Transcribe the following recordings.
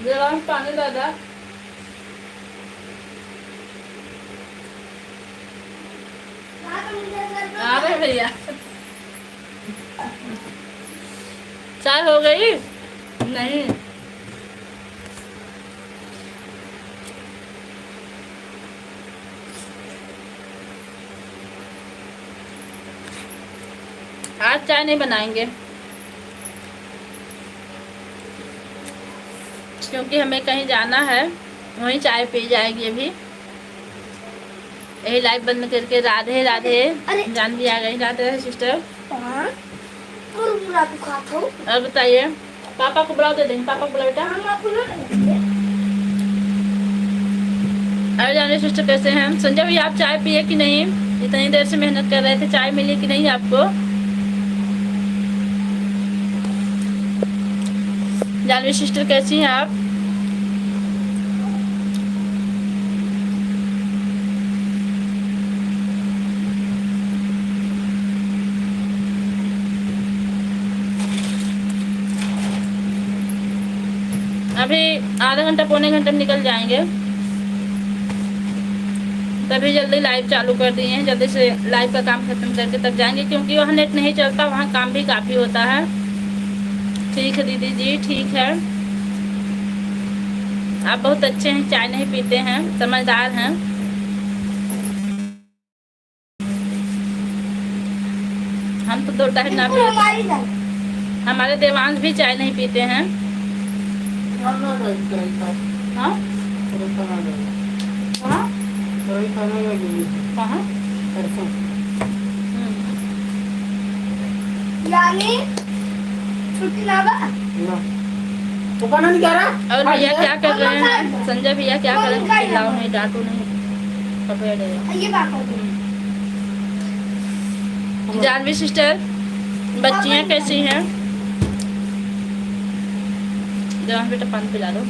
गिलास पानी दादा। आ रहे भैया। चाय हो गई? नहीं। आज चाय नहीं बनाएंगे क्योंकि हमें कहीं जाना है, वहीं चाय पी जाएगी अभी। यही लाइव बंद करके राधे राधे। जानवी आ गई। राधे राधे सिस्टर। और बताइए, पापा को बुलाओ, दे देंगे पापा को। बुला बेटा। अरे जानवी सिस्टर कैसे हैं? संजय भैया आप चाय पिए कि नहीं? इतनी देर से मेहनत कर रहे थे, चाय मिली कि नहीं आपको? जानवी सिस्टर कैसी हैं आप? अभी आधा घंटा पौने घंटे में निकल जाएंगे, तभी जल्दी लाइव चालू कर दिए हैं। जल्दी से लाइव का काम खत्म करके तब जाएंगे, क्योंकि वहाँ नेट नहीं चलता, वहाँ काम भी काफ़ी होता है। ठीक है दीदी जी, ठीक है। आप बहुत अच्छे हैं, चाय नहीं पीते हैं, समझदार हैं। हम तो 2 टाइम ना पीते। हमारे देवांश भी चाय नहीं पीते हैं। हाँ? कहाँ? छुट्टी ना तो नहीं कह रहा। और भैया क्या कर रहे हैं? संजय भैया क्या कर रहे हैं? चिल्लाओ नहीं, डांटो नहीं, जानवी सिस्टर बच्चियाँ कैसी हैं? जवान बेटा पानी पिला दो।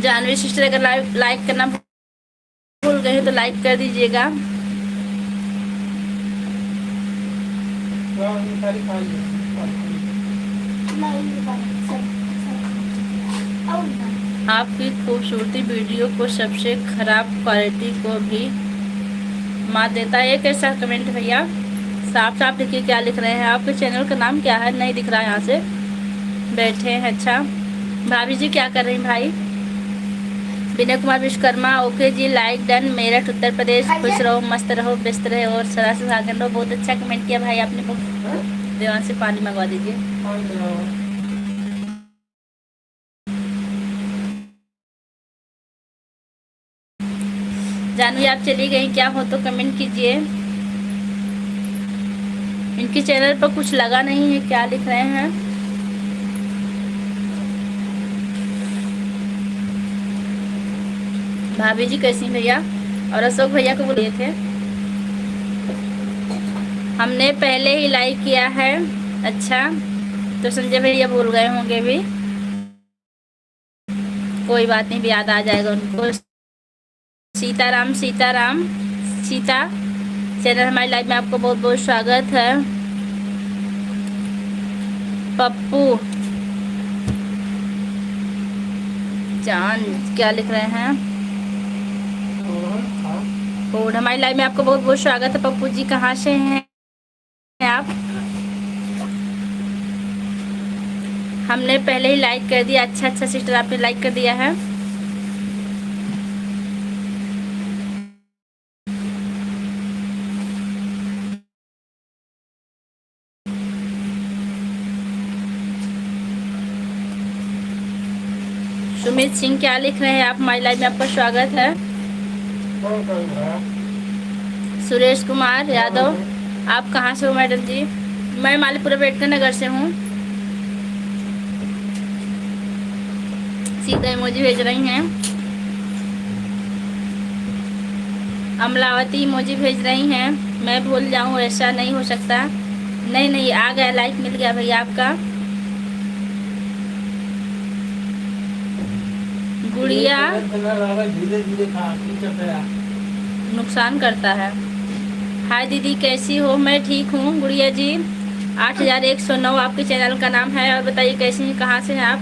जानवी सिस्टर अगर लाइक करना भूल गए तो लाइक कर दीजिएगा। आपकी खूबसूरती वीडियो को सबसे खराब क्वालिटी को भी मात देता है। ये कैसा कमेंट भैया? साफ साफ देखिए क्या लिख रहे हैं। आपके चैनल का नाम क्या है? नहीं दिख रहा है, यहाँ से बैठे हैं। अच्छा भाभी जी क्या कर रही हैं? भाई विनय कुमार विश्वकर्मा, ओके जी, लाइक डन। मेरठ उत्तर प्रदेश। खुश रहो, मस्त रहो, व्यस्त रहे और सदा से सागन रहो। बहुत अच्छा कमेंट किया भाई आपने। देवान से पानी मंगवा दीजिए। जानवी आप चली गई, क्या हो तो कमेंट कीजिए। इनके चैनल पर कुछ लगा नहीं है, क्या लिख रहे हैं? भाभी जी कैसी भैया? और अशोक भैया को बोलिए थे, हमने पहले ही लाइक किया है। अच्छा तो संजय भैया भूल गए होंगे भी, कोई बात नहीं, भी याद आ जाएगा उनको। सीताराम सीताराम सीता चैनल हमारी लाइव में आपको बहुत बहुत स्वागत है। पप्पू जान क्या लिख रहे हैं? और हमारी लाइव में आपको बहुत बहुत स्वागत है। पप्पू जी कहाँ से हैं आप? हमने पहले ही लाइक कर दिया। अच्छा अच्छा सिस्टर आपने लाइक कर दिया है। सुमित सिंह क्या लिख रहे हैं आप? हमारी लाइव में आपका स्वागत है। सुरेश कुमार यादव आप कहाँ से हो मैडम जी? मैं मालीपुरा अम्बेडकर नगर से हूँ। सीधा इमोजी भेज रही हैं। अमलावती इमोजी भेज रही हैं। मैं भूल जाऊँ, ऐसा नहीं हो सकता। नहीं नहीं, आ गया, लाइक मिल गया भैया आपका। गुड़िया धीरे धीरे नुकसान करता है। हाय दीदी कैसी हो? मैं ठीक हूँ गुड़िया जी। 8109 आपके चैनल का नाम है। और बताइए कैसे हैं, कहाँ से हैं आप?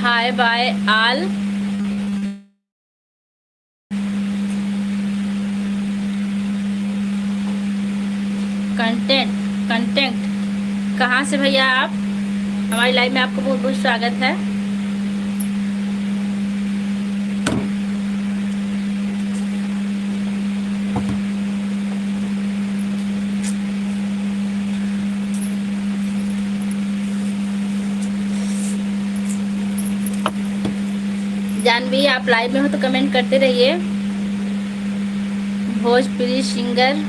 हाय बाय आल। कंटेंट कंटेंट कहाँ से भैया आप? हमारी लाइव में आपको बहुत बहुत स्वागत है। जानवी आप लाइव में हो तो कमेंट करते रहिए। भोजपुरी सिंगर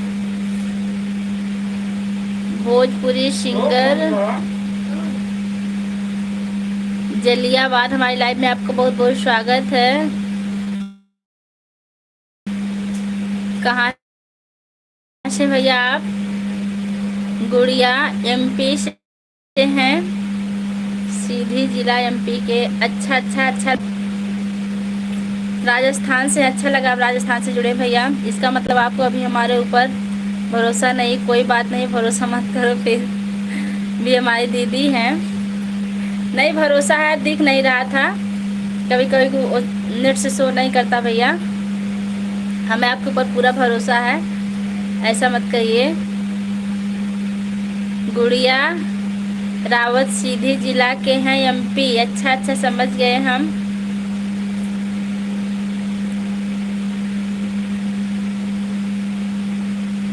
जलियाबाद हमारी लाइव में आपको बहुत बहुत स्वागत है। कहाँ से भैया आप? गुड़िया एमपी से हैं, सीधी जिला एमपी के। अच्छा राजस्थान से। अच्छा लगा आप राजस्थान से जुड़े भैया। इसका मतलब आपको अभी हमारे ऊपर भरोसा नहीं। कोई बात नहीं, भरोसा मत करो, फिर भी हमारी दीदी हैं। नहीं भरोसा है, दिख नहीं रहा था। कभी कभी नेट से शो नहीं करता भैया। हमें आपके ऊपर पूरा भरोसा है, ऐसा मत कहिए। गुड़िया रावत सीधी जिला के हैं एमपी। अच्छा समझ गए हम।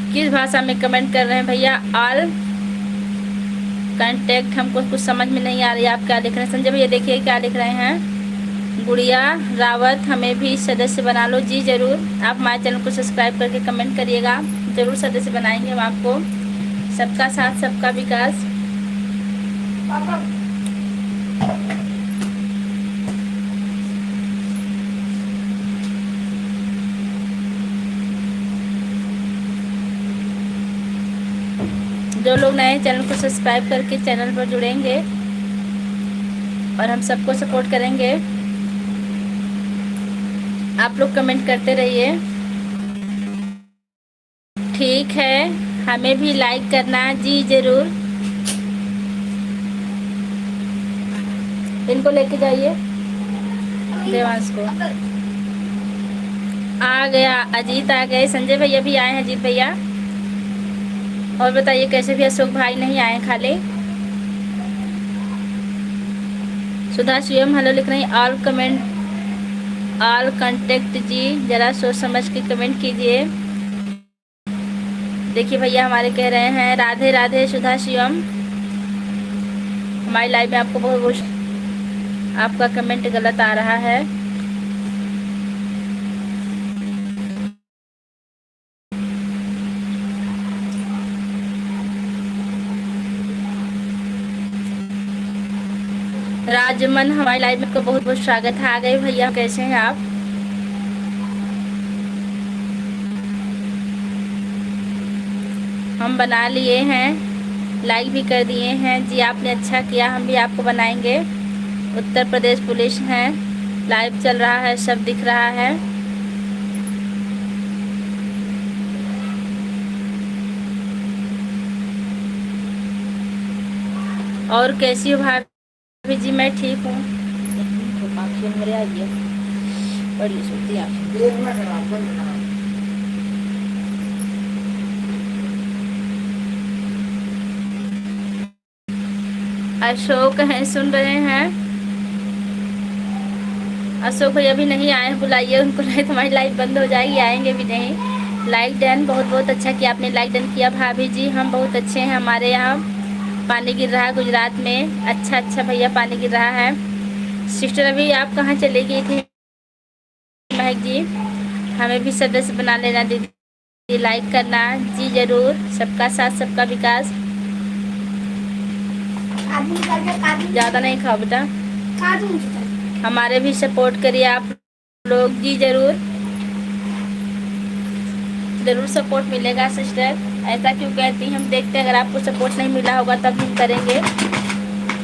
किस भाषा में कमेंट कर रहे हैं भैया? All contact. हमको कुछ समझ में नहीं आ रही आप क्या लिख रहे हैं। संजय भैया देखिए क्या लिख रहे हैं। गुड़िया रावत हमें भी सदस्य बना लो। जी जरूर, आप हमारे चैनल को सब्सक्राइब करके कमेंट करिएगा, जरूर सदस्य बनाएंगे हम आपको। सबका साथ सबका विकास। जो लोग नए चैनल को सब्सक्राइब करके चैनल पर जुड़ेंगे और हम सबको सपोर्ट करेंगे। आप लोग कमेंट करते रहिए। ठीक है, हमें भी लाइक करना। जी जरूर, इनको लेके जाइए देवांश को। आ गया अजीत, आ गए। संजय भैया भी आए हैं, अजीत भैया। और बताइए कैसे भी अशोक भाई नहीं आए खाली। सुधा शिवम हेलो लिख रही। ऑल कमेंट ऑल कांटेक्ट जी, जरा सोच समझ के कमेंट कीजिए। देखिए भैया हमारे कह रहे हैं राधे राधे। सुधा शिवम हमारी लाइव में आपको बहुत बहुत, आपका कमेंट गलत आ रहा है। राजमन हमारी लाइव में आपका बहुत बहुत स्वागत है। आ गए भैया, कैसे हैं आप? हम बना लिए हैं, लाइक भी कर दिए हैं जी। आपने अच्छा किया, हम भी आपको बनाएंगे। उत्तर प्रदेश पुलिस है, लाइव चल रहा है, सब दिख रहा है। और कैसी हो भाभी जी? मैं ठीक हूँ। बड़ी सोती आप। अशोक हैं, सुन रहे हैं? अशोक भैया अभी नहीं आए हैं, बुलाइए उनको, नहीं तो हमारी लाइव बंद हो जाएगी, आएंगे भी नहीं। लाइक डन, बहुत बहुत अच्छा किया आपने लाइक डन किया भाभी जी। हम बहुत अच्छे हैं, हमारे यहाँ पानी गिर रहा है गुजरात में। अच्छा भैया पानी गिर रहा है। सिस्टर अभी आप कहाँ चली गई थी महक जी? हमें भी सदस्य बना लेना दीदी, लाइक करना जी जरूर। सबका साथ सबका विकास। ज़्यादा नहीं खाओ बेटा, हमारे भी सपोर्ट करिए आप लोग जी जरूर। ज़रूर सपोर्ट मिलेगा सिस्टर। ऐसा क्यों कहती हैं, हम देखते हैं अगर आपको सपोर्ट नहीं मिला होगा तब हम करेंगे।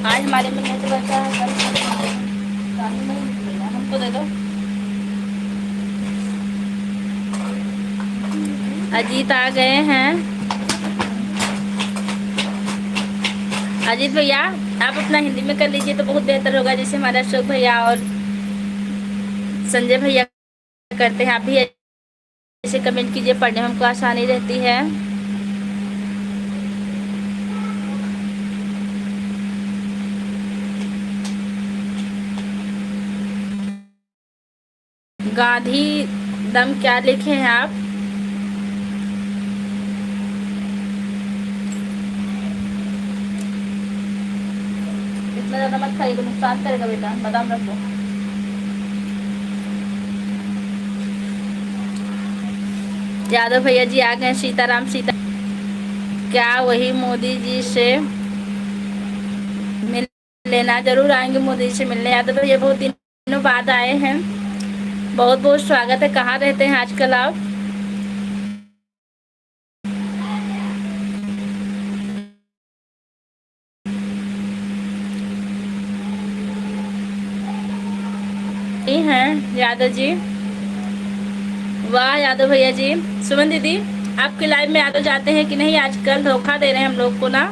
आज हमारे में नेटवर्क का नहीं मिलेगा, हमको दे दो। अजीत आ गए हैं। अजीत भैया आप अपना हिंदी में कर लीजिए तो बहुत बेहतर होगा, जैसे हमारे अशोक भैया और संजय भैया करते हैं। आप भी ऐसे कमेंट कीजिए, पढ़ने में हमको आसानी रहती है। गांधी दम क्या लिखे हैं आप? इतना ज्यादा मत खाइए, नुकसान करेगा बेटा, बादाम रख दो। यादव भैया जी आ गए। सीताराम सीता, क्या वही मोदी जी से मिल लेना? जरूर आएंगे मोदी जी से मिलने। यादव भैया बहुत दिनों बाद आए हैं, बहुत बहुत स्वागत है। कहाँ रहते हैं आजकल आप? हैं यादव जी, वाह यादव भैया जी। सुमन दीदी आपके लाइव में यादव जाते हैं कि नहीं? आजकल धोखा दे रहे हैं हम लोग को ना।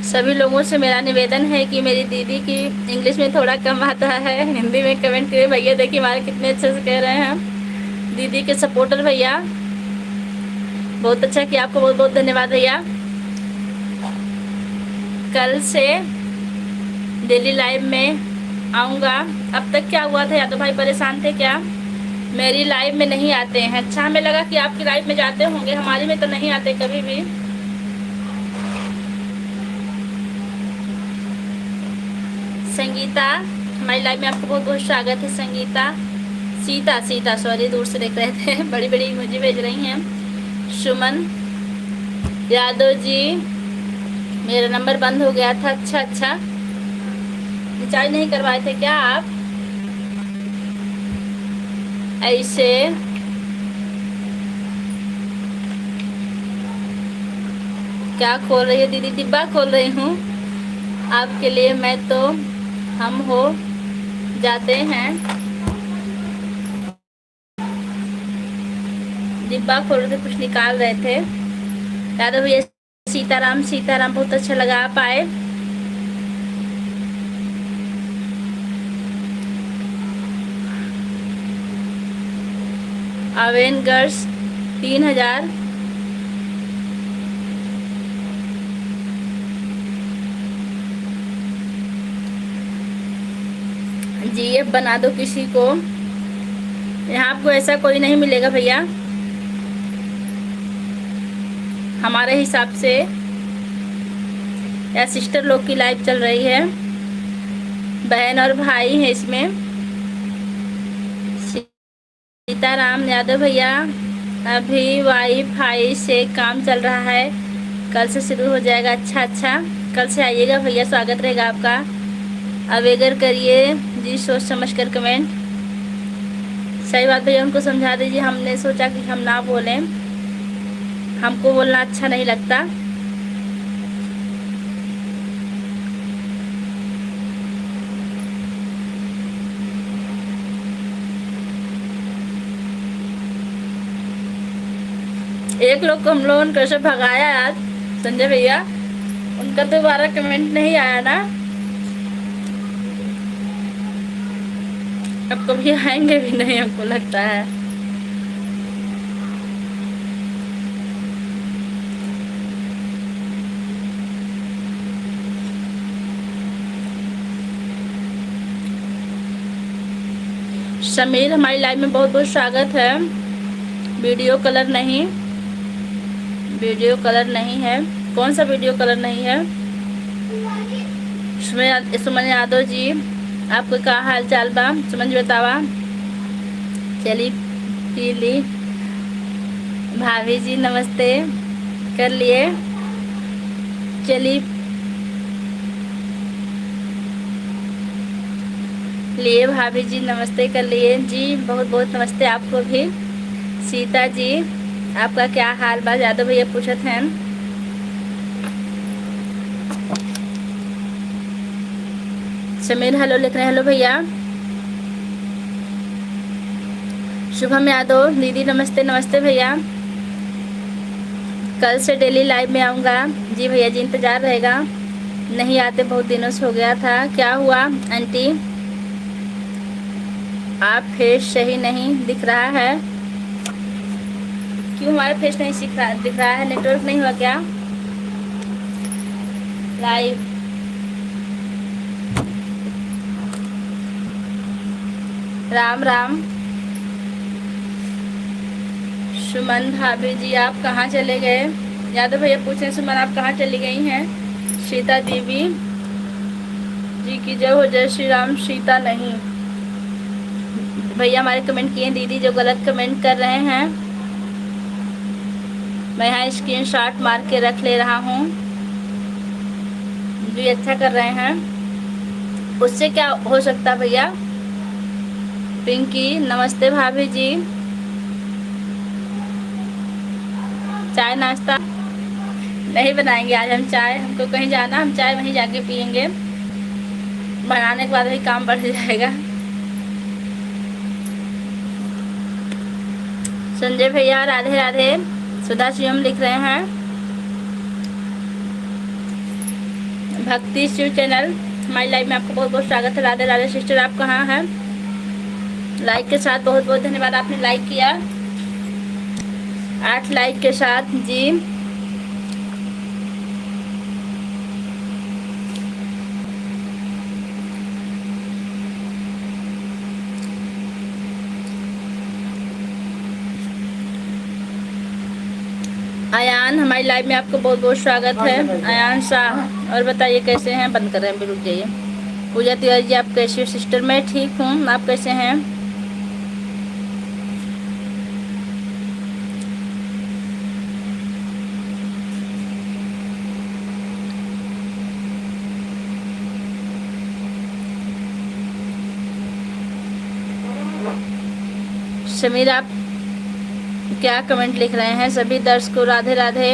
सभी लोगों से मेरा निवेदन है कि मेरी दीदी की इंग्लिश में थोड़ा कम आता है, हिंदी में कमेंट करें। भैया देखिए हमारे कितने अच्छे से कह रहे हैं, दीदी के सपोर्टर भैया, बहुत अच्छा किया, आपको बहुत बहुत धन्यवाद भैया। कल से डेली लाइव में आऊँगा। अब तक क्या हुआ था यादव भाई, परेशान थे क्या? मेरी लाइव में नहीं आते हैं। अच्छा, हमें लगा कि आपकी लाइव में जाते होंगे, हमारी में तो नहीं आते कभी भी। संगीता हमारी लाइव में आपको बहुत बहुत स्वागत है। संगीता, सीता सॉरी, दूर से देख रहे थे, बड़ी बड़ी इमोजी भेज रही हैं। सुमन यादव जी, मेरा नंबर बंद हो गया था। अच्छा, रिचार्ज नहीं करवाए थे क्या आप? ऐसे क्या खोल रही है दीदी? डिब्बा खोल रही हूँ आपके लिए मैं, तो हम हो जाते हैं। डिब्बा खोल रहे थे, कुछ निकाल रहे थे। यादव भैया सीताराम बहुत अच्छा लगा आप आए। अवेंगर्स 3000 जीएफ बना दो किसी को। यहाँ आपको ऐसा कोई नहीं मिलेगा भैया, हमारे हिसाब से। या सिस्टर लोग की लाइव चल रही है, बहन और भाई है इसमें। सीताराम यादव भैया, अभी वाईफाई से काम चल रहा है, कल से शुरू हो जाएगा। अच्छा, कल से आइएगा भैया, स्वागत रहेगा आपका। अवेगर करिए जी, सोच समझ कर कमेंट। सही बात भैया, उनको समझा दीजिए। हमने सोचा कि हम ना बोलें, हमको बोलना अच्छा नहीं लगता। एक लोग को हम लोगों ने कैसे भगाया आज, संजय भैया, उनका दोबारा कमेंट नहीं आया ना। अब कभी आएंगे भी नहीं हमको लगता है। समीर हमारी लाइव में बहुत बहुत स्वागत है। वीडियो कलर नहीं है। कौन सा वीडियो कलर नहीं है? सुमन यादव जी, आपको क्या हाल चाल बा? सुमन जी बतावा। चली पीली भाभी जी नमस्ते। कर लिए। चलिए लिए भाभी जी नमस्ते कर लिए जी, बहुत बहुत नमस्ते आपको भी। सीता जी आपका क्या हाल बा, यादव भैया पूछत हैं। समीर हेलो लिख रहे हैं, हेलो भैया। शुभम यादव दीदी नमस्ते, नमस्ते भैया। कल से डेली लाइव में आऊँगा जी भैया जी, इंतज़ार रहेगा। नहीं आते बहुत दिनों से हो गया था, क्या हुआ आंटी? आप फेस सही नहीं दिख रहा है, क्यों हमारा फेस नहीं दिख रहा है? नेटवर्क नहीं हुआ क्या? लाइव राम राम। सुमन भाभी जी आप कहाँ चले गए? यादव भैया पूछे सुमन आप कहाँ चली गई हैं? सीता देवी जी की जय हो, जय श्री राम। सीता नहीं भैया हमारे कमेंट किए, दीदी जो गलत कमेंट कर रहे हैं मैं यहाँ स्क्रीनशॉट मार के रख ले रहा हूँ जी, अच्छा कर रहे हैं। उससे क्या हो सकता भैया? पिंकी नमस्ते भाभी जी। चाय नाश्ता नहीं बनाएंगे आज हम चाय, हमको कहीं जाना, हम चाय वहीं जाके पियेंगे, बनाने के बाद भी काम बढ़ जाएगा। संजय भैया राधे राधे। सुधा शिवम लिख रहे हैं। भक्ति शिव चैनल हमारी लाइव में आपको बहुत बहुत स्वागत है। राधे राधे सिस्टर, आप कहाँ हैं? लाइक के साथ बहुत बहुत धन्यवाद, आपने लाइक किया 8 लाइक के साथ जी। आयान हमारी लाइव में आपको बहुत बहुत स्वागत है। आयान शाह, और बताइए कैसे हैं? बंद कर रहे हैं, रुक जाइए। पूजा तिवारी जी आप कैसे हो सिस्टर? मैं ठीक हूँ, आप कैसे हैं? समीर आप क्या कमेंट लिख रहे हैं? सभी दर्शकों राधे राधे।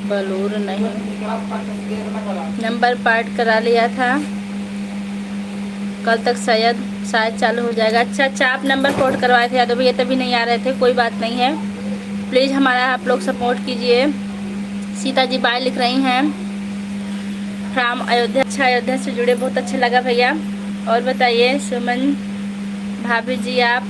बलूर नहीं, नंबर पार्ट करा लिया था, कल तक शायद चालू हो जाएगा। अच्छा आप नंबर पोर्ट करवाए थे यादव भैया, तभी नहीं आ रहे थे, कोई बात नहीं है। प्लीज़ हमारा आप लोग सपोर्ट कीजिए। सीता जी बाय लिख रही हैं फ्राम अयोध्या। अच्छा अयोध्या से जुड़े बहुत अच्छा लगा भैया। और बताइए सुमन भाभी जी आप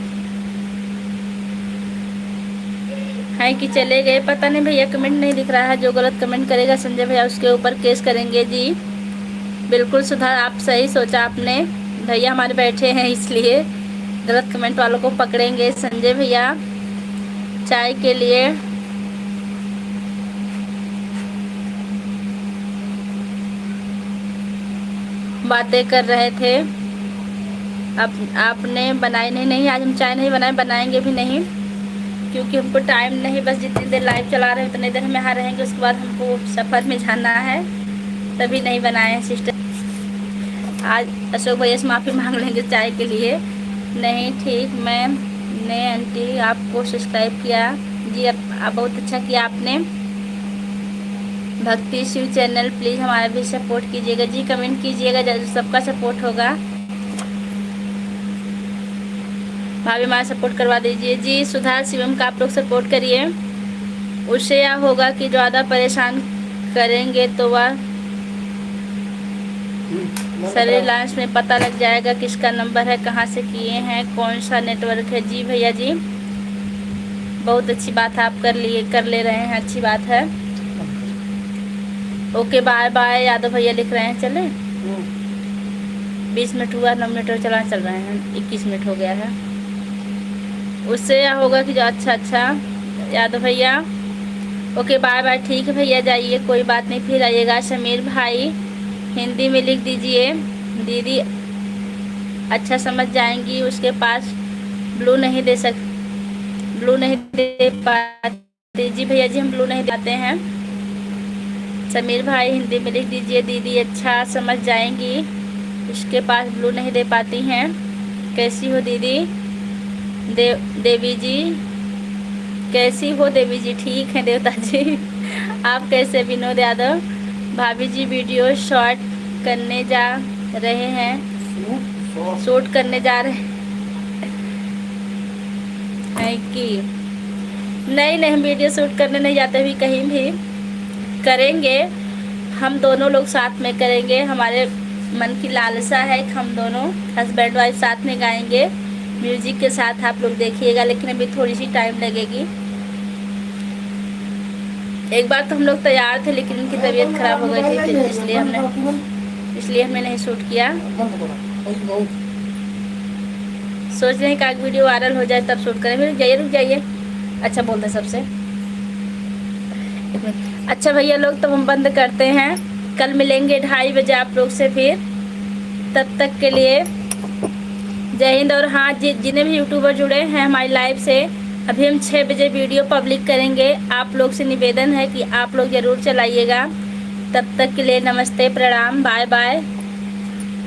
हैं कि चले गए? पता नहीं भैया, कमेंट नहीं दिख रहा है। जो गलत कमेंट करेगा संजय भैया उसके ऊपर केस करेंगे जी। बिल्कुल सुधा आप सही सोचा आपने, भैया हमारे बैठे हैं इसलिए गलत कमेंट वालों को पकड़ेंगे। संजय भैया चाय के लिए बातें कर रहे थे, अब आपने बनाई नहीं? आज हम चाय नहीं बनाए, बनाएंगे भी नहीं क्योंकि हमको टाइम नहीं, बस जितनी देर लाइव चला रहे हैं उतनी देर हम यहाँ रहेंगे, उसके बाद हमको सफ़र में जाना है, तभी नहीं बनाए हैं सिस्टर। आज अशोक भैया से माफ़ी मांग लेंगे चाय के लिए। नहीं ठीक, मैंने आंटी आपको सब्सक्राइब किया जी, आप बहुत अच्छा किया आपने। भक्ति शिव चैनल प्लीज़ हमारा भी सपोर्ट कीजिएगा जी, कमेंट कीजिएगा, सबका सपोर्ट होगा। भाभी हमारा सपोर्ट करवा दीजिए जी। सुधा शिवम का आप लोग सपोर्ट करिए। उससे यह होगा कि ज़्यादा परेशान करेंगे तो वह शरीर लांच में पता लग जाएगा किसका नंबर है, कहाँ से किए हैं, कौन सा नेटवर्क है। जी भैया जी बहुत अच्छी बात है, आप कर ले रहे हैं, अच्छी बात है। ओके बाय बाय यादव भैया लिख रहे हैं। चले 20 मिनट हुआ, 9 मिनट और चल रहे हैं, 21 मिनट हो गया है। उससे यह होगा कि जो अच्छा यादव भैया ओके बाय बाय, ठीक है भैया जाइए, कोई बात नहीं, फिर आइएगा। समीर भाई हिंदी में लिख दीजिए, दीदी अच्छा समझ जाएंगी, उसके पास ब्लू नहीं दे पाते। जी भैया जी, हम ब्लू नहीं देते हैं। समीर भाई हिंदी में लिख दीजिए, दीदी अच्छा समझ जाएंगी, उसके पास ब्लू नहीं दे पाती हैं। कैसी हो दीदी? देवी जी कैसी हो? देवी जी ठीक है देवता जी। आप कैसे? विनोद यादव। भाभी जी वीडियो शॉर्ट करने जा रहे हैं, शूट करने जा रहे हैं कि नहीं, हम वीडियो शूट करने नहीं जाते भी, कहीं भी करेंगे। हम दोनों लोग साथ में करेंगे। हमारे मन की लालसा है कि हम दोनों हस्बैंड वाइफ साथ में गाएंगे, म्यूजिक के साथ आप लोग देखिएगा। लेकिन अभी थोड़ी सी टाइम लगेगी। एक बार तो हम लोग तैयार थे, लेकिन उनकी तबीयत खराब हो गई थी, तो इसलिए हमने नहीं शूट किया। सोच रहे हैं कि आज वीडियो वायरल हो जाए तब शूट करें। रुक जाइए। अच्छा बोलते सबसे। अच्छा भैया लोग, तो हम बंद करते हैं। कल मिलेंगे 2:30 बजे आप लोग से फिर। तब तक के लिए जय हिंद। और हाँ, जिन्हें भी यूट्यूबर जुड़े हैं हमारी लाइव से, अभी हम 6 बजे वीडियो पब्लिक करेंगे। आप लोग से निवेदन है कि आप लोग ज़रूर चलाइएगा। तब तक के लिए नमस्ते, प्रणाम, बाय बाय।